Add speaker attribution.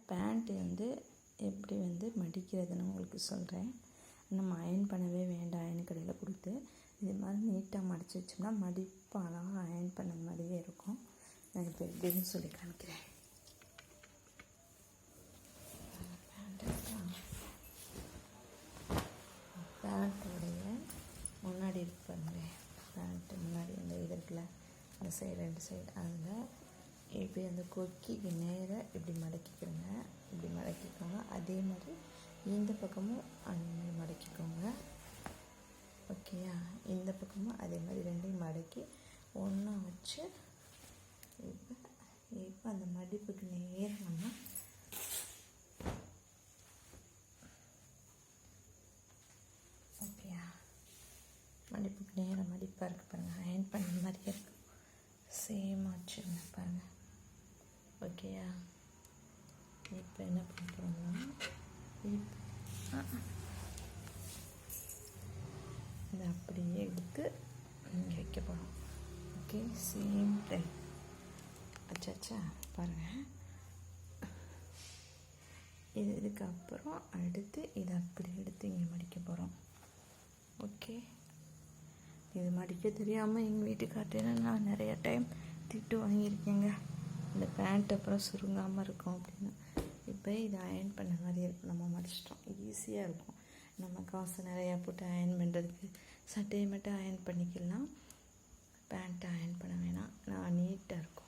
Speaker 1: Pant வந்து எப்படி வந்து மடிக்கிறதுன்னு உங்களுக்கு சொல்கிறேன். நம்ம அயர்ன் பண்ணவே வேண்டாம். அயர்ன் கடையில் கொடுத்து இது மாதிரி நீட்டாக மடித்து வச்சோம்னா மடிப்பு அழகாக அயர்ன் பண்ண மாதிரியே இருக்கும். நான் இப்போ எப்படின்னு சொல்லி காமிக்கிறேன். பேண்ட்டோடைய முன்னாடி இருப்பாங்க, பேண்ட்டு முன்னாடி அந்த இது இருக்குல்ல, அந்த சைடு 2 சைடு, அதில் இப்படி அந்த கொக்கிக்கு நேராக இப்படி மடக்கிக்கிறோங்க. இப்படி மடக்கிக்கோங்க. அதே மாதிரி இந்த பக்கமும் அந்த மாதிரி மடக்கிக்கோங்க. ஓகேயா? இந்த பக்கமும் அதே மாதிரி 2ஐயும் மடக்கி ஒன்றா வச்சு இப்போ அந்த மடிப்புக்கு நேராக நம்ம ஓகேயா? மடிப்புக்கு நேராக மடிப்பாக இருக்குது பாருங்கள். அயர்ன் பண்ண மாதிரியே இருக்கும். சேமாக வச்சுருங்க பாருங்கள். ஓகேயா? இப்போ என்ன பண்ணுறோம்னா இதை அப்படியே எடுத்து இங்கே வைக்க போகிறோம். ஓகே, சேம் டைம் அச்சாச்சா பாருங்கள். இதுக்கப்புறம் அடுத்து இதை அப்படி எடுத்து இங்கே மடிக்க போகிறோம். ஓகே, இது மடிக்க தெரியாமல் எங்கள் வீட்டுக்கார்ட்டேன்னு நான் நிறைய டைம் திட்டு வாங்கியிருக்கேங்க. இந்த பேண்ட் அப்புறம் சுருங்காமல் இருக்கும் அப்படின்னு. இப்போ இதை அயர்ன் பண்ண மாதிரி இருக்கும். நம்ம மடிச்சிட்டோம், ஈஸியாக இருக்கும். நம்ம காசு நிறையா போட்டு அயர்ன் பண்ணுறதுக்கு சட்டையை மட்டும் அயர்ன் பண்ணிக்கலாம். பேண்ட்டை அயர்ன் பண்ண வேணாம். நான் நீட்டாக இருக்கும்.